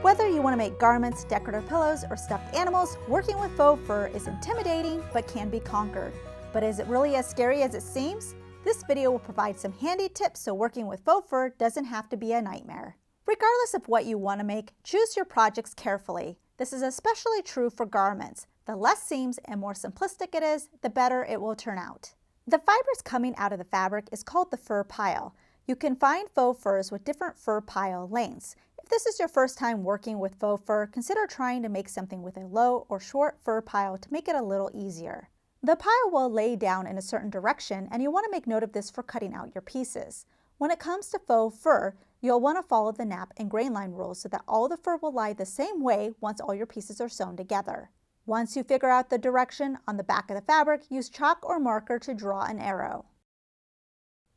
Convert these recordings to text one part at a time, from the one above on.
Whether you want to make garments, decorative pillows, or stuffed animals, working with faux fur is intimidating but can be conquered. But is it really as scary as it seems? This video will provide some handy tips so working with faux fur doesn't have to be a nightmare. Regardless of what you want to make, choose your projects carefully. This is especially true for garments. The less seams and more simplistic it is, the better it will turn out. The fibers coming out of the fabric is called the fur pile. You can find faux furs with different fur pile lengths. If this is your first time working with faux fur, consider trying to make something with a low or short fur pile to make it a little easier. The pile will lay down in a certain direction, and you want to make note of this for cutting out your pieces. When it comes to faux fur, you'll want to follow the nap and grain line rules so that all the fur will lie the same way once all your pieces are sewn together. Once you figure out the direction on the back of the fabric, use chalk or marker to draw an arrow.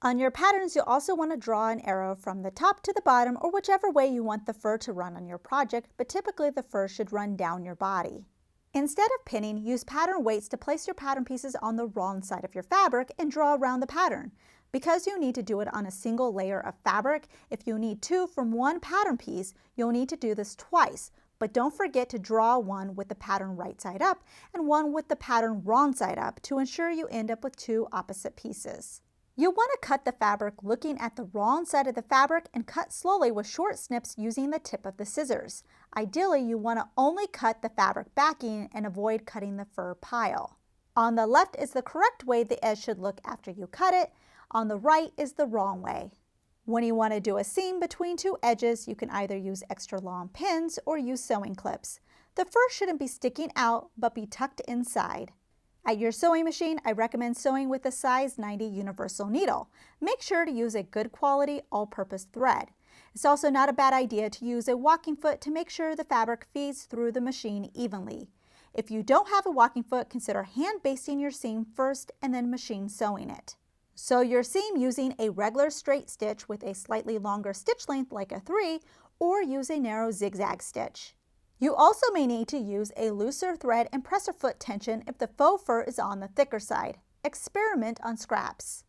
On your patterns, you'll also want to draw an arrow from the top to the bottom or whichever way you want the fur to run on your project, but typically the fur should run down your body. Instead of pinning, use pattern weights to place your pattern pieces on the wrong side of your fabric and draw around the pattern. Because you need to do it on a single layer of fabric, if you need two from one pattern piece, you'll need to do this twice. But don't forget to draw one with the pattern right side up and one with the pattern wrong side up to ensure you end up with two opposite pieces. You'll want to cut the fabric looking at the wrong side of the fabric and cut slowly with short snips using the tip of the scissors. Ideally, you want to only cut the fabric backing and avoid cutting the fur pile. On the left is the correct way the edge should look after you cut it. On the right is the wrong way. When you want to do a seam between two edges, you can either use extra long pins or use sewing clips. The fur shouldn't be sticking out, but be tucked inside. At your sewing machine, I recommend sewing with a size 90 universal needle. Make sure to use a good quality all-purpose thread. It's also not a bad idea to use a walking foot to make sure the fabric feeds through the machine evenly. If you don't have a walking foot, consider hand basting your seam first and then machine sewing it. Sew your seam using a regular straight stitch with a slightly longer stitch length like a 3, or use a narrow zigzag stitch. You also may need to use a looser thread and presser foot tension if the faux fur is on the thicker side. Experiment on scraps.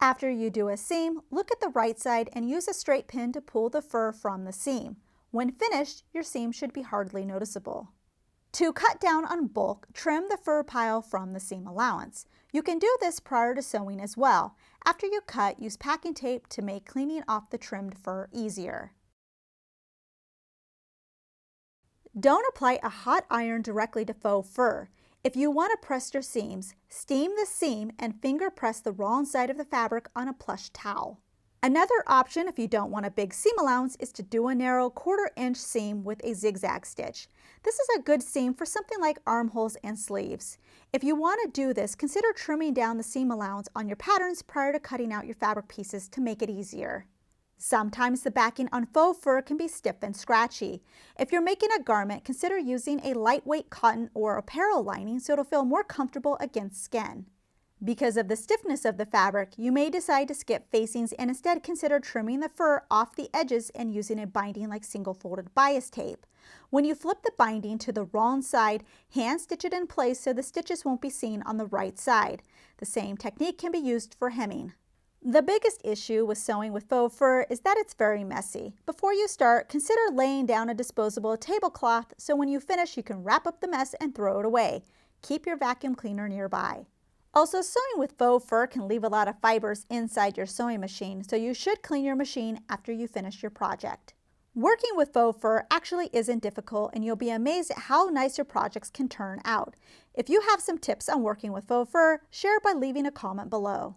After you do a seam, look at the right side and use a straight pin to pull the fur from the seam. When finished, your seam should be hardly noticeable. To cut down on bulk, trim the fur pile from the seam allowance. You can do this prior to sewing as well. After you cut, use packing tape to make cleaning off the trimmed fur easier. Don't apply a hot iron directly to faux fur. If you want to press your seams, steam the seam and finger press the wrong side of the fabric on a plush towel. Another option if you don't want a big seam allowance is to do a narrow 1/4 inch seam with a zigzag stitch. This is a good seam for something like armholes and sleeves. If you want to do this, consider trimming down the seam allowance on your patterns prior to cutting out your fabric pieces to make it easier. Sometimes the backing on faux fur can be stiff and scratchy. If you're making a garment, consider using a lightweight cotton or apparel lining so it'll feel more comfortable against skin. Because of the stiffness of the fabric, you may decide to skip facings and instead consider trimming the fur off the edges and using a binding like single-folded bias tape. When you flip the binding to the wrong side, hand stitch it in place so the stitches won't be seen on the right side. The same technique can be used for hemming. The biggest issue with sewing with faux fur is that it's very messy. Before you start, consider laying down a disposable tablecloth so when you finish you can wrap up the mess and throw it away. Keep your vacuum cleaner nearby. Also, sewing with faux fur can leave a lot of fibers inside your sewing machine, so you should clean your machine after you finish your project. Working with faux fur actually isn't difficult, and you'll be amazed at how nice your projects can turn out. If you have some tips on working with faux fur, share by leaving a comment below.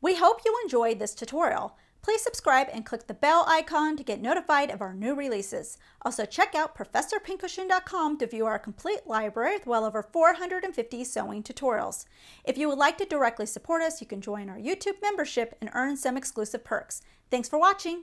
We hope you enjoyed this tutorial. Please subscribe and click the bell icon to get notified of our new releases. Also check out ProfessorPincushion.com to view our complete library with well over 450 sewing tutorials. If you would like to directly support us, you can join our YouTube membership and earn some exclusive perks. Thanks for watching.